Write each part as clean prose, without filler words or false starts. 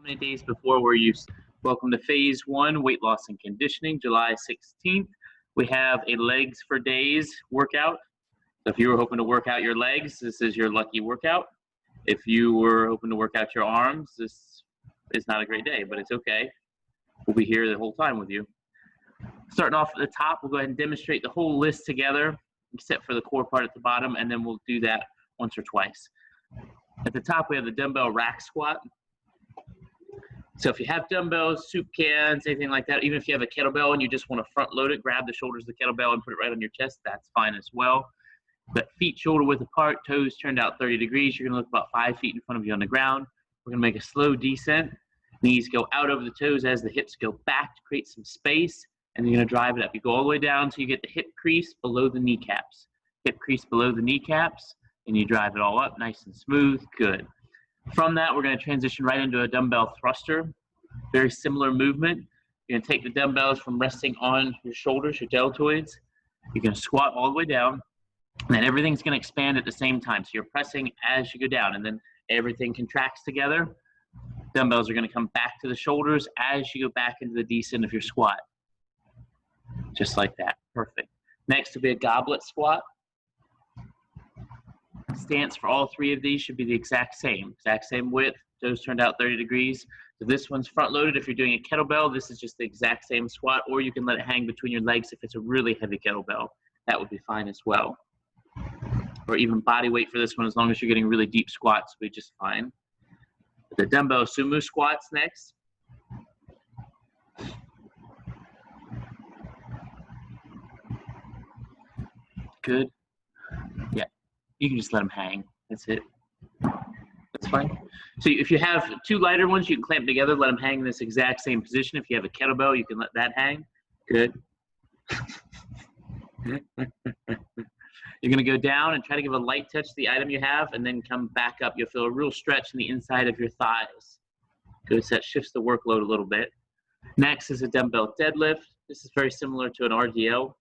Many days before where you welcome to phase 1 weight loss and conditioning, July 16th. We have a legs for days workout. So if you were hoping to work out your legs, this is your lucky workout. If you were hoping to work out your arms, this is not a great day, but it's okay. We'll be here the whole time with you. Starting off at the top, we'll go ahead and demonstrate the whole list together, except for the core part at the bottom, and then we'll do that once or twice. At the top, we have the dumbbell rack squat. So if you have dumbbells, soup cans, anything like that, even if you have a kettlebell and you just want to front load it, grab the shoulders of the kettlebell and put it right on your chest, that's fine as well. But feet shoulder width apart, toes turned out 30 degrees. You're going to look about 5 feet in front of you on the ground. We're going to make a slow descent. Knees go out over the toes as the hips go back to create some space, and you're going to drive it up. You go all the way down until you get the hip crease below the kneecaps. Hip crease below the kneecaps, and you drive it all up nice and smooth. Good. From that, we're going to transition right into a dumbbell thruster. Very similar movement. You're going to take the dumbbells from resting on your shoulders, your deltoids. You're going to squat all the way down, and then everything's going to expand at the same time. So you're pressing as you go down, and then everything contracts together. Dumbbells are going to come back to the shoulders as you go back into the descent of your squat. Just like that. Perfect. Next will be a goblet squat. Stance for all three of these should be the exact same width, toes turned out 30 degrees. So this one's front loaded. If you're doing a kettlebell, this is just the exact same squat, or you can let it hang between your legs if it's a really heavy kettlebell. That would be fine as well. Or even body weight for this one, as long as you're getting really deep squats, will be just fine. The dumbbell sumo squats next. Good. Yeah. You can just let them hang. That's it. That's fine. So if you have two lighter ones, you can clamp together, let them hang in this exact same position. If you have a kettlebell, you can let that hang. Good. You're going to go down and try to give a light touch to the item you have, and then come back up. You'll feel a real stretch in the inside of your thighs. Good. So that shifts the workload a little bit. Next is a dumbbell deadlift. This is very similar to an RDL.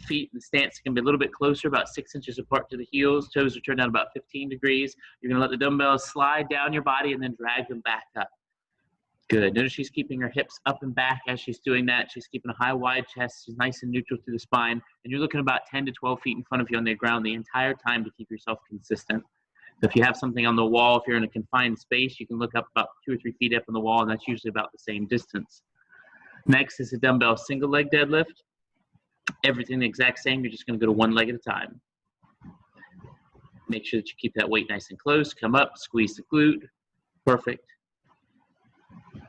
Feet and stance can be a little bit closer, about 6 inches apart to the heels. Toes are turned down about 15 degrees. You're going to let the dumbbells slide down your body and then drag them back up. Good. Notice she's keeping her hips up and back as she's doing that. She's keeping a high, wide chest. She's nice and neutral through the spine. And you're looking about 10 to 12 feet in front of you on the ground the entire time to keep yourself consistent. So if you have something on the wall, if you're in a confined space, you can look up about 2 or 3 feet up on the wall, and that's usually about the same distance. Next is a dumbbell single leg deadlift. Everything the exact same. You're just going to go to one leg at a time. Make sure that you keep that weight nice and close. Come up, squeeze the glute. Perfect.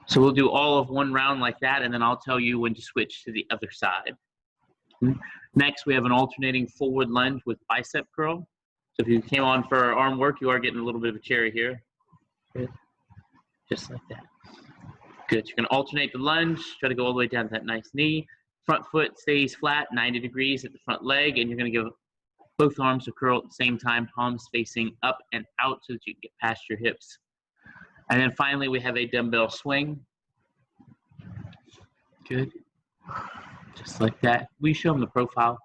So we'll do all of one round like that, and then I'll tell you when to switch to the other side. Next, we have an alternating forward lunge with bicep curl. So if you came on for arm work, you are getting a little bit of a cherry here. Good. Just like that. Good. You're going to alternate the lunge. Try to go all the way down to that nice knee. Front foot stays flat, 90 degrees at the front leg, and you're going to give both arms a curl at the same time, palms facing up and out so that you can get past your hips. And then finally, we have a dumbbell swing. Good. Just like that. We show them the profile.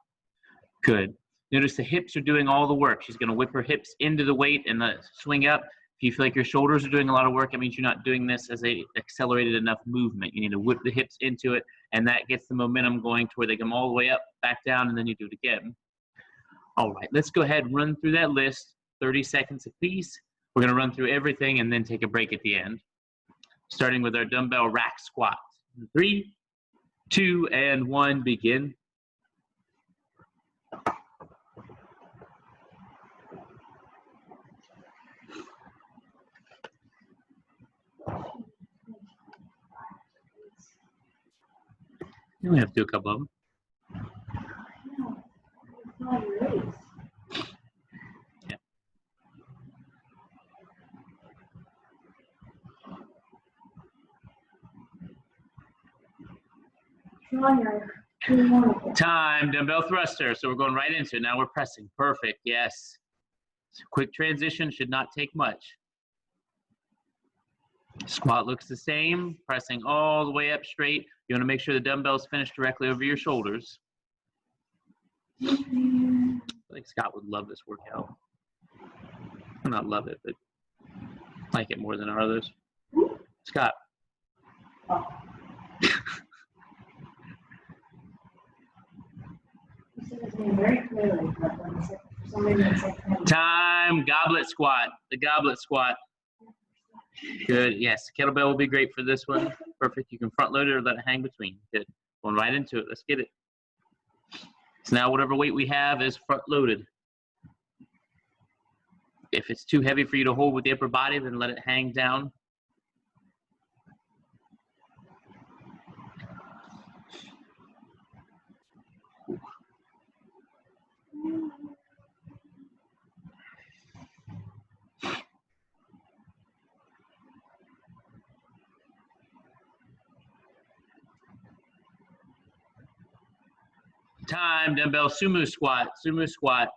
Good. Notice the hips are doing all the work. She's going to whip her hips into the weight and the swing up. If you feel like your shoulders are doing a lot of work, it means you're not doing this as a accelerated enough movement. You need to whip the hips into it, and that gets the momentum going to where they come all the way up, back down, and then you do it again. All right, let's go ahead and run through that list, 30 seconds apiece. We're going to run through everything and then take a break at the end, starting with our dumbbell rack squat. 3, 2, and 1, begin. You only have to do a couple of them. Yeah. Time, dumbbell thruster. So we're going right into it. Now we're pressing. Perfect. Yes. Quick transition, should not take much. Squat looks the same, pressing all the way up straight. You want to make sure the dumbbells finish directly over your shoulders. I think Scott would love this workout. Not love it, but like it more than our others. Scott. Oh. You said his name very clearly, but for some reason it's like Time. Goblet squat. The goblet squat. Good. Yes. Kettlebell will be great for this one. Perfect. You can front load it or let it hang between. Good. Going right into it. Let's get it. So now whatever weight we have is front loaded. If it's too heavy for you to hold with the upper body, then let it hang down. Time. Dumbbell sumo squat. Sumo squat.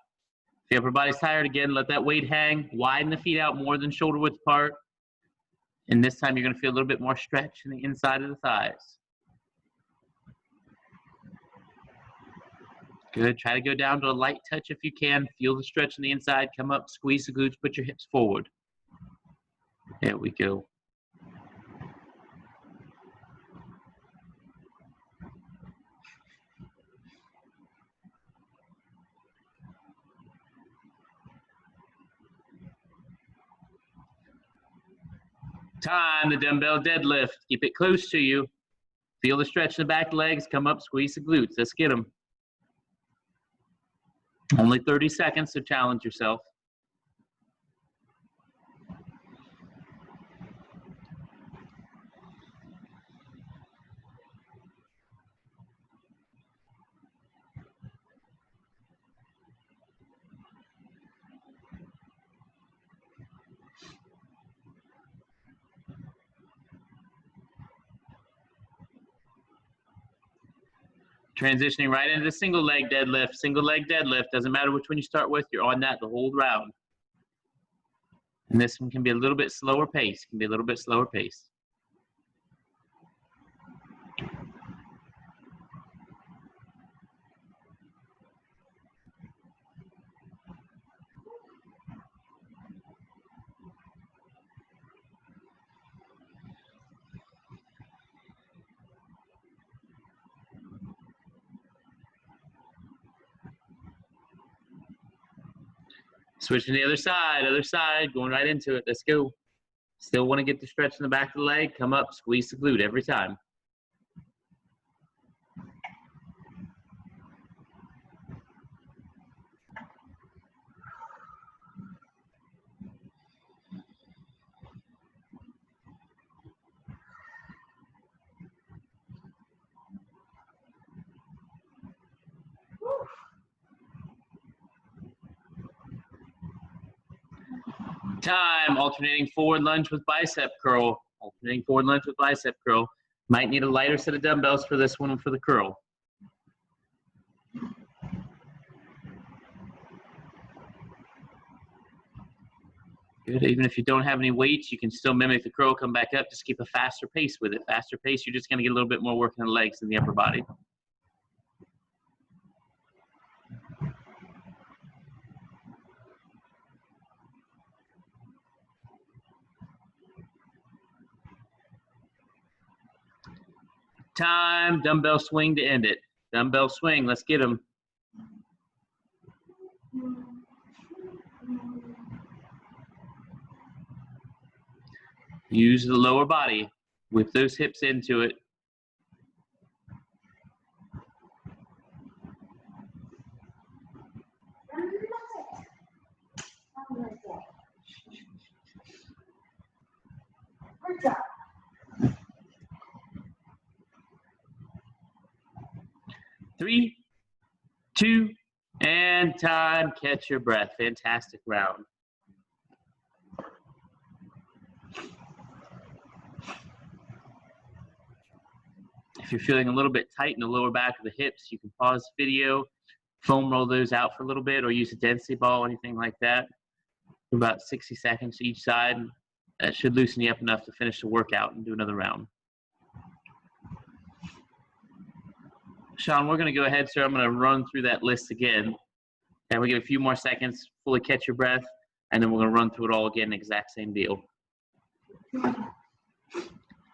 If your upper body's tired, again, let that weight hang. Widen the feet out more than shoulder width apart. And this time you're going to feel a little bit more stretch in the inside of the thighs. Good. Try to go down to a light touch if you can. Feel the stretch on the inside. Come up, squeeze the glutes, put your hips forward. There we go. Time. The dumbbell deadlift. Keep it close to you. Feel the stretch in the back legs. Come up, squeeze the glutes. Let's get them. Only 30 seconds, so challenge yourself. Transitioning right into the single leg deadlift. Single leg deadlift. Doesn't matter which one you start with. You're on that the whole round. And this one can be a little bit slower pace. Can be a little bit slower pace. Switching to the other side, going right into it. Let's go. Still want to get the stretch in the back of the leg. Come up, squeeze the glute every time. Time. Alternating forward lunge with bicep curl. Alternating forward lunge with bicep curl. Might need a lighter set of dumbbells for this one and for the curl. Good. Even if you don't have any weights, you can still mimic the curl, come back up. Just keep a faster pace with it. Faster pace, you're just going to get a little bit more work in the legs than the upper body. Time. Dumbbell swing to end it. Dumbbell swing. Let's get them. Use the lower body. Whip those hips into it. Good job. 3, 2, and time. Catch your breath. Fantastic round. If you're feeling a little bit tight in the lower back of the hips, you can pause the video, foam roll those out for a little bit, or use a density ball, anything like that. About 60 seconds each side. That should loosen you up enough to finish the workout and do another round. Sean, we're going to go ahead, sir. I'm going to run through that list again. And we'll give a few more seconds, fully catch your breath, and then we're going to run through it all again, exact same deal.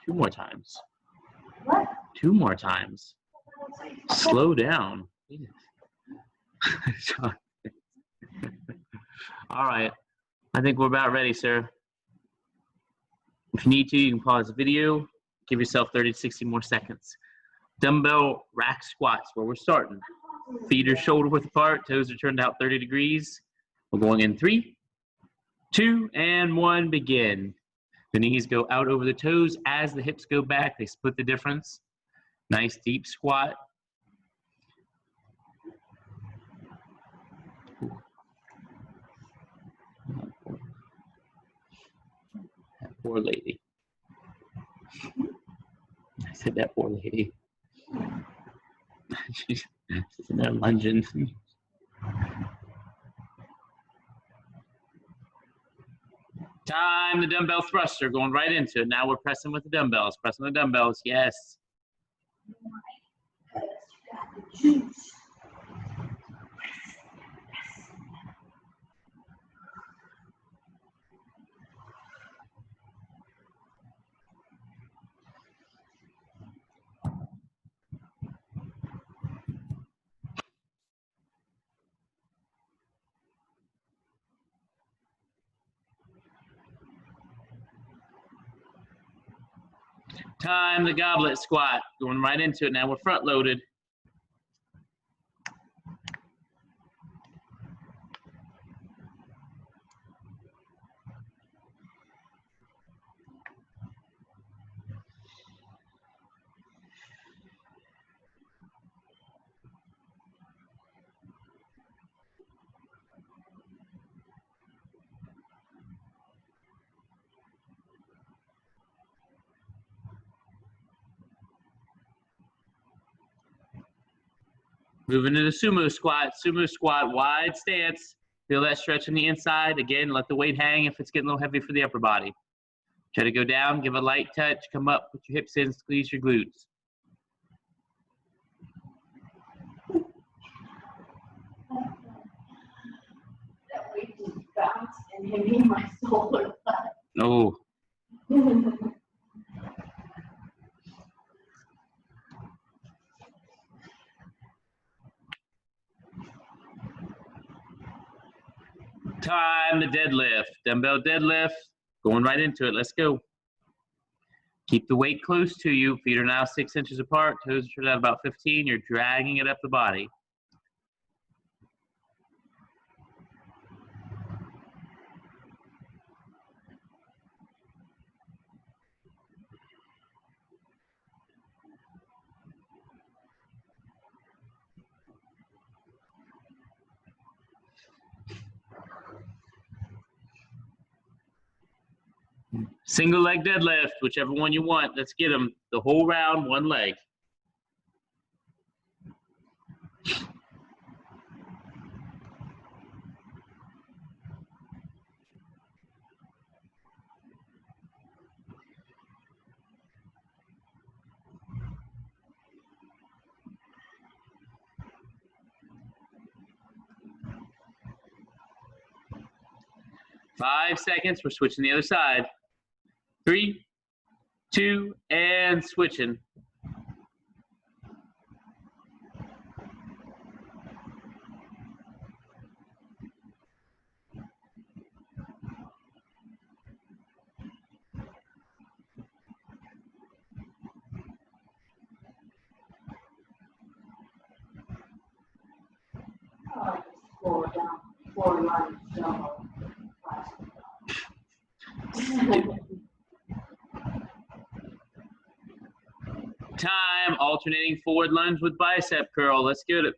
2 more times. What? 2 more times. Slow down. All right. I think we're about ready, sir. If you need to, you can pause the video. Give yourself 30 to 60 more seconds. Dumbbell rack squats, where we're starting. Feet are shoulder width apart. Toes are turned out 30 degrees. We're going in 3, 2, and 1. Begin. The knees go out over the toes. As the hips go back, they split the difference. Nice deep squat. That poor lady. I said that poor lady. She's in there lunging. Time the dumbbell thruster, going right into it. Now we're pressing with the dumbbells. Pressing the dumbbells, yes. Time the goblet squat, going right into it. Now we're front loaded. Moving to the sumo squat. Sumo squat, wide stance. Feel that stretch on the inside. Again, let the weight hang if it's getting a little heavy for the upper body. Try to go down, give a light touch, come up, put your hips in, squeeze your glutes. That weight just bounced and hit me in my solar plexus. Oh. Time the deadlift. Dumbbell deadlift. Going right into it. Let's go. Keep the weight close to you. Feet are now 6 inches apart. Toes are turned out about 15. You're dragging it up the body. Single leg deadlift, whichever one you want. Let's get them the whole round, one leg. Five seconds. We're switching the other side. 3, 2, and switching. Oh, just 4 down, 4 lines down. Time, alternating forward lunge with bicep curl. Let's get it.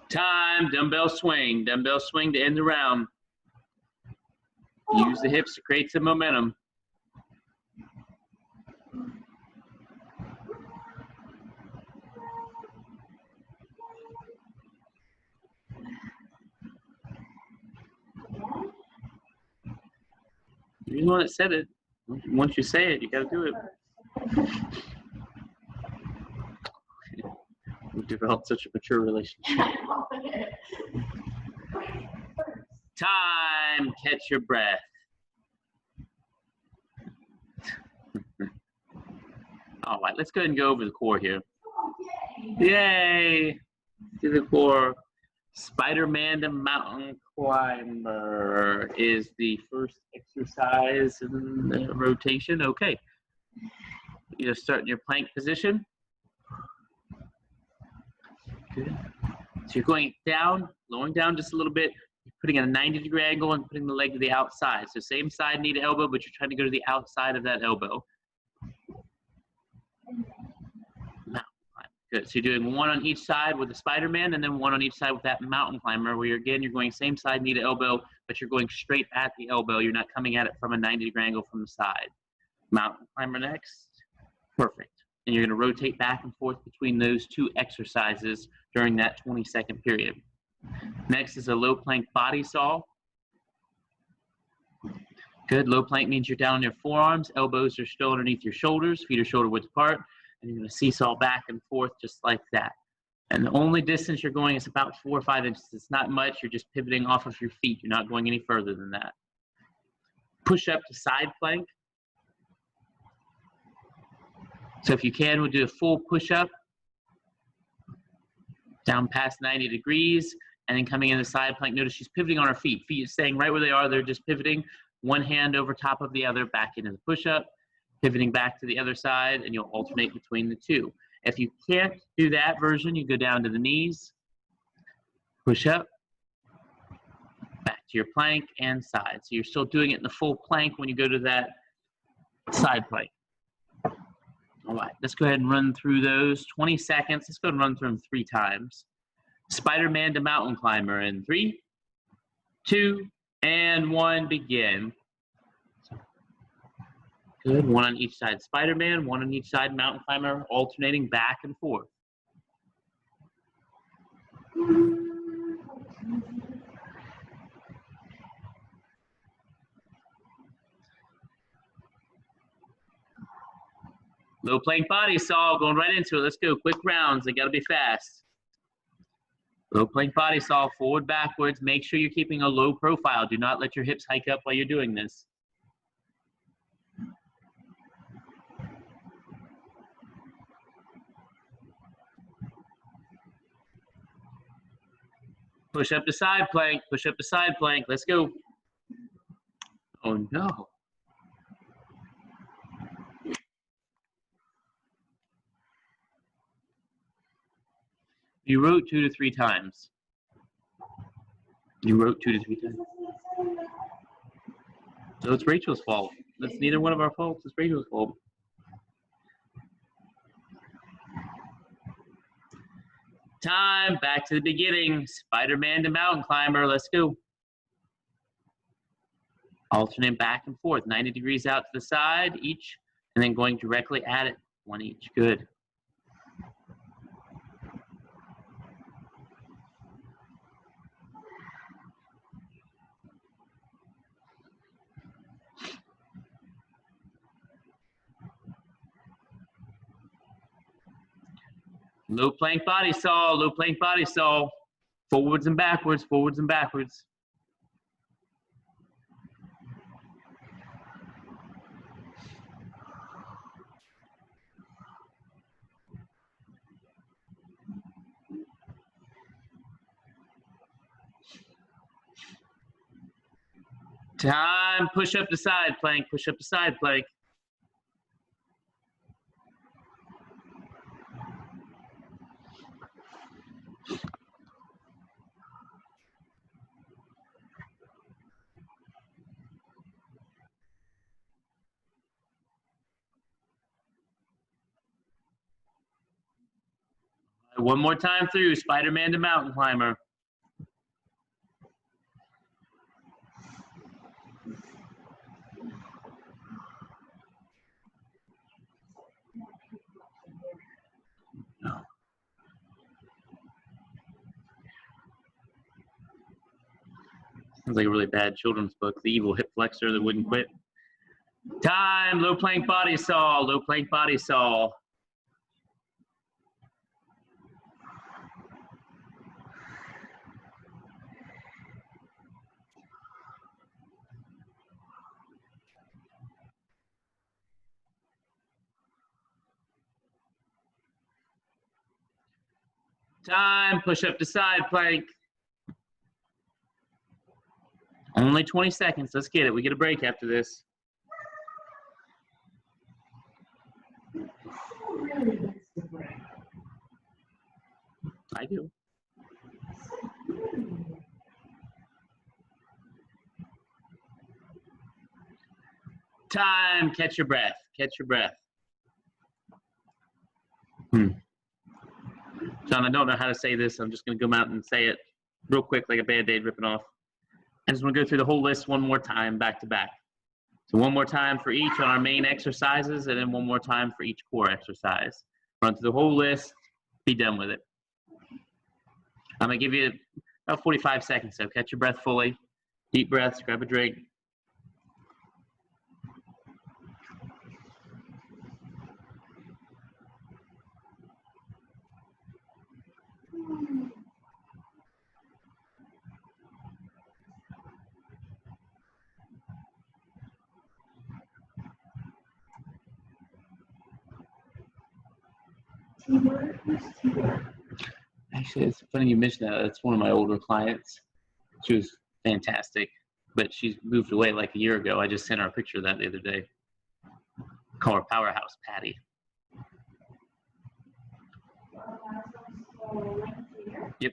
Time, dumbbell swing to end the round. Use the hips to create some momentum. You're the one that said it. Once you say it, you got to do it. We've developed such a mature relationship. Time. Catch your breath. All right, let's go ahead and go over the core here. Yay! Do the core. Spider-Man the Mountain Climber is the first exercise in the rotation. Okay. You're starting your plank position. Good. So you're going down, lowering down just a little bit, putting a 90-degree angle and putting the leg to the outside. So same side knee to elbow, but you're trying to go to the outside of that elbow. Good. So you're doing one on each side with the Spider-Man and then one on each side with that mountain climber where you're going same side knee to elbow, but you're going straight at the elbow. You're not coming at it from a 90-degree angle from the side. Mountain climber next. Perfect. And you're going to rotate back and forth between those two exercises during that 20-second period. Next is a low plank body saw. Good. Low plank means you're down on your forearms, elbows are still underneath your shoulders, feet are shoulder width apart. And you're going to seesaw back and forth just like that. And the only distance you're going is about 4 or 5 inches. It's not much. You're just pivoting off of your feet. You're not going any further than that. Push up to side plank. So if you can, we'll do a full push up. Down past 90 degrees. And then coming in the side plank. Notice she's pivoting on her feet. Feet are staying right where they are. They're just pivoting. One hand over top of the other back into the push up. Pivoting back to the other side, and you'll alternate between the two. If you can't do that version, you go down to the knees, push up, back to your plank, and side. So you're still doing it in the full plank when you go to that side plank. All right, let's go ahead and run through those 20 seconds. Let's go and run through them 3 times. Spider-Man to mountain climber in 3, 2, and 1, begin. Good. One on each side Spider-Man, one on each side mountain climber, alternating back and forth. Low plank body saw, going right into it. Let's go. Quick rounds. They got to be fast. Low plank body saw, forward, backwards. Make sure you're keeping a low profile. Do not let your hips hike up while you're doing this. Push up to side plank, push up to side plank. Let's go. Oh no. You wrote 2 to 3 times. You wrote 2 to 3 times. So it's Rachel's fault. That's neither one of our faults. It's Rachel's fault. Time, back to the beginning. Spider-Man to mountain climber, let's go. Alternate back and forth, 90 degrees out to the side each, and then going directly at it, one each, good. Low plank body saw, low plank body saw. Forwards and backwards, forwards and backwards. Time, push up to side plank, push up to side plank. One more time through, Spider-Man to mountain climber. No. Sounds like a really bad children's book, The Evil Hip Flexor That Wouldn't Quit. Time, low plank body saw, low plank body saw. Time, push up to side plank. Only 20 seconds, let's get it. We get a break after this. Who really gets the break? I do. Time, catch your breath, catch your breath. John, I don't know how to say this. I'm just going to come out and say it real quick like a Band-Aid ripping off. I just want to go through the whole list one more time, back to back. So one more time for each on our main exercises, and then one more time for each core exercise. Run through the whole list, be done with it. I'm going to give you about 45 seconds, so catch your breath fully. Deep breaths, grab a drink. Actually, it's funny you mentioned that. It's one of my older clients. She was fantastic, but she's moved away like a year ago. I just sent her a picture of that the other day. Call her Powerhouse Patty. Yep.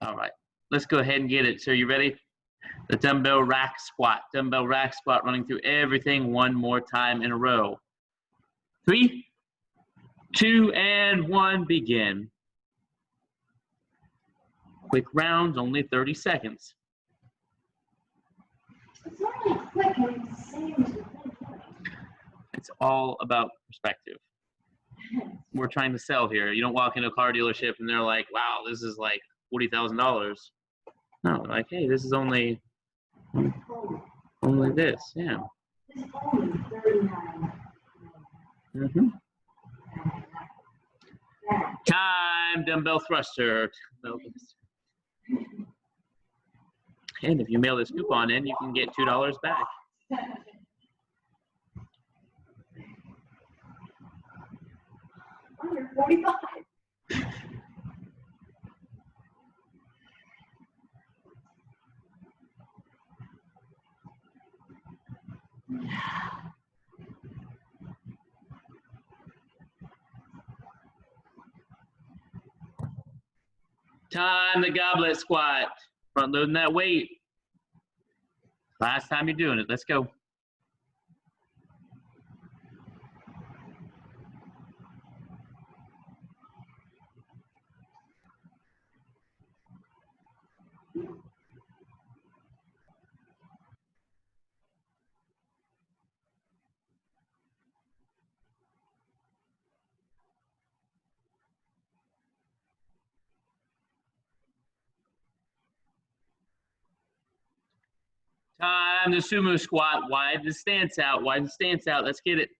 All right, let's go ahead and get it. So you ready? The dumbbell rack squat. Dumbbell rack squat, running through everything one more time in a row. 3, 2, and 1, begin. Quick rounds, only 30 seconds. It's only quick and it's the same as the thing. It's all about perspective. We're trying to sell here. You don't walk into a car dealership and they're like, wow, this is like $40,000. No, like, hey, this is only this, yeah. It's only 39. Mm-hmm. Time, dumbbell thruster. And if you mail this coupon in, you can get $2 back. Under 45. Time, the goblet squat. Front loading that weight. Last time you're doing it. Let's go. Time, the sumo squat. Widen the stance out. Widen the stance out. Let's get it.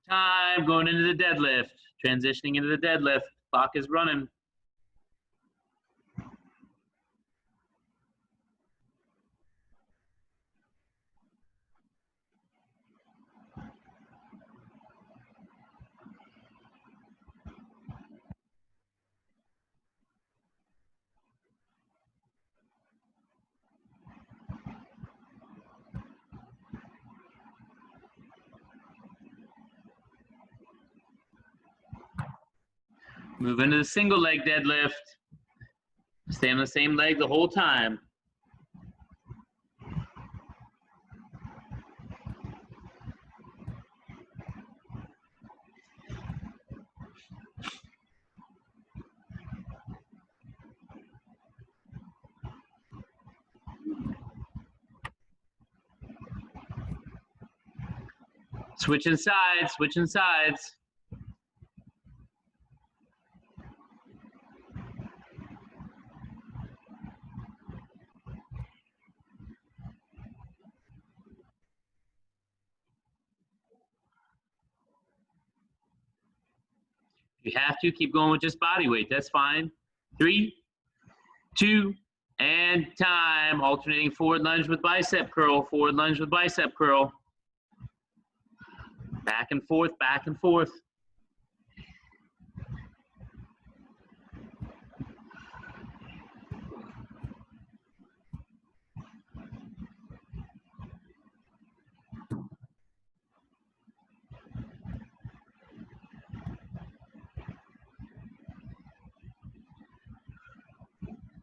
Time, going into the deadlift. Transitioning into the deadlift. Clock is running. Move into the single leg deadlift. Stay on the same leg the whole time. Switching sides, switching sides. If you have to, keep going with just body weight. That's fine. 3, 2, and time. Alternating forward lunge with bicep curl. Forward lunge with bicep curl. Back and forth, back and forth.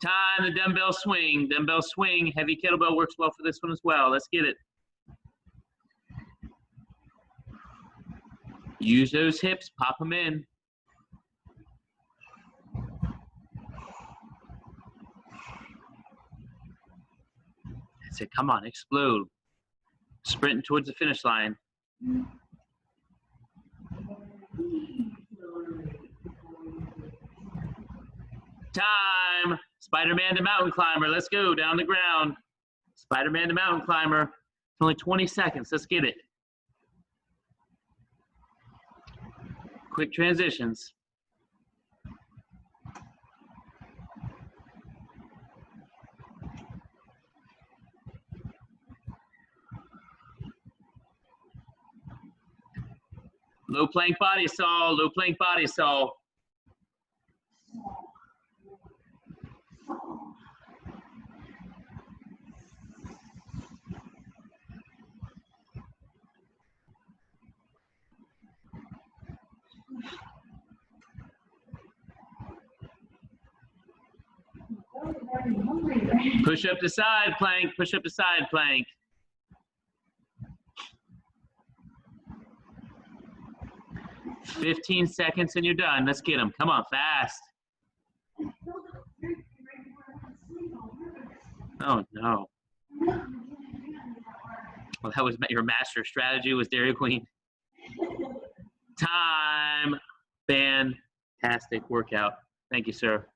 Time, the dumbbell swing. Dumbbell swing. Heavy kettlebell works well for this one as well. Let's get it. Use those hips, pop them in. That's it, come on, explode. Sprinting towards the finish line. Time. Spider-Man to mountain climber. Let's go down the ground. Spider-Man to mountain climber. It's only 20 seconds. Let's get it. Quick transitions. Low plank body saw, low plank body saw. Push up to side plank, push up to side plank. "15 seconds and you're done. Let's get them. Come on, fast. Oh no. Well, that was your master strategy was Dairy Queen. Time. Fantastic workout. Thank you, sir.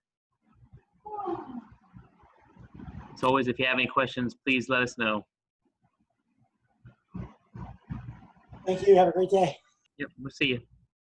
As always, if you have any questions, please let us know. Thank you. Have a great day. Yep, we'll see you.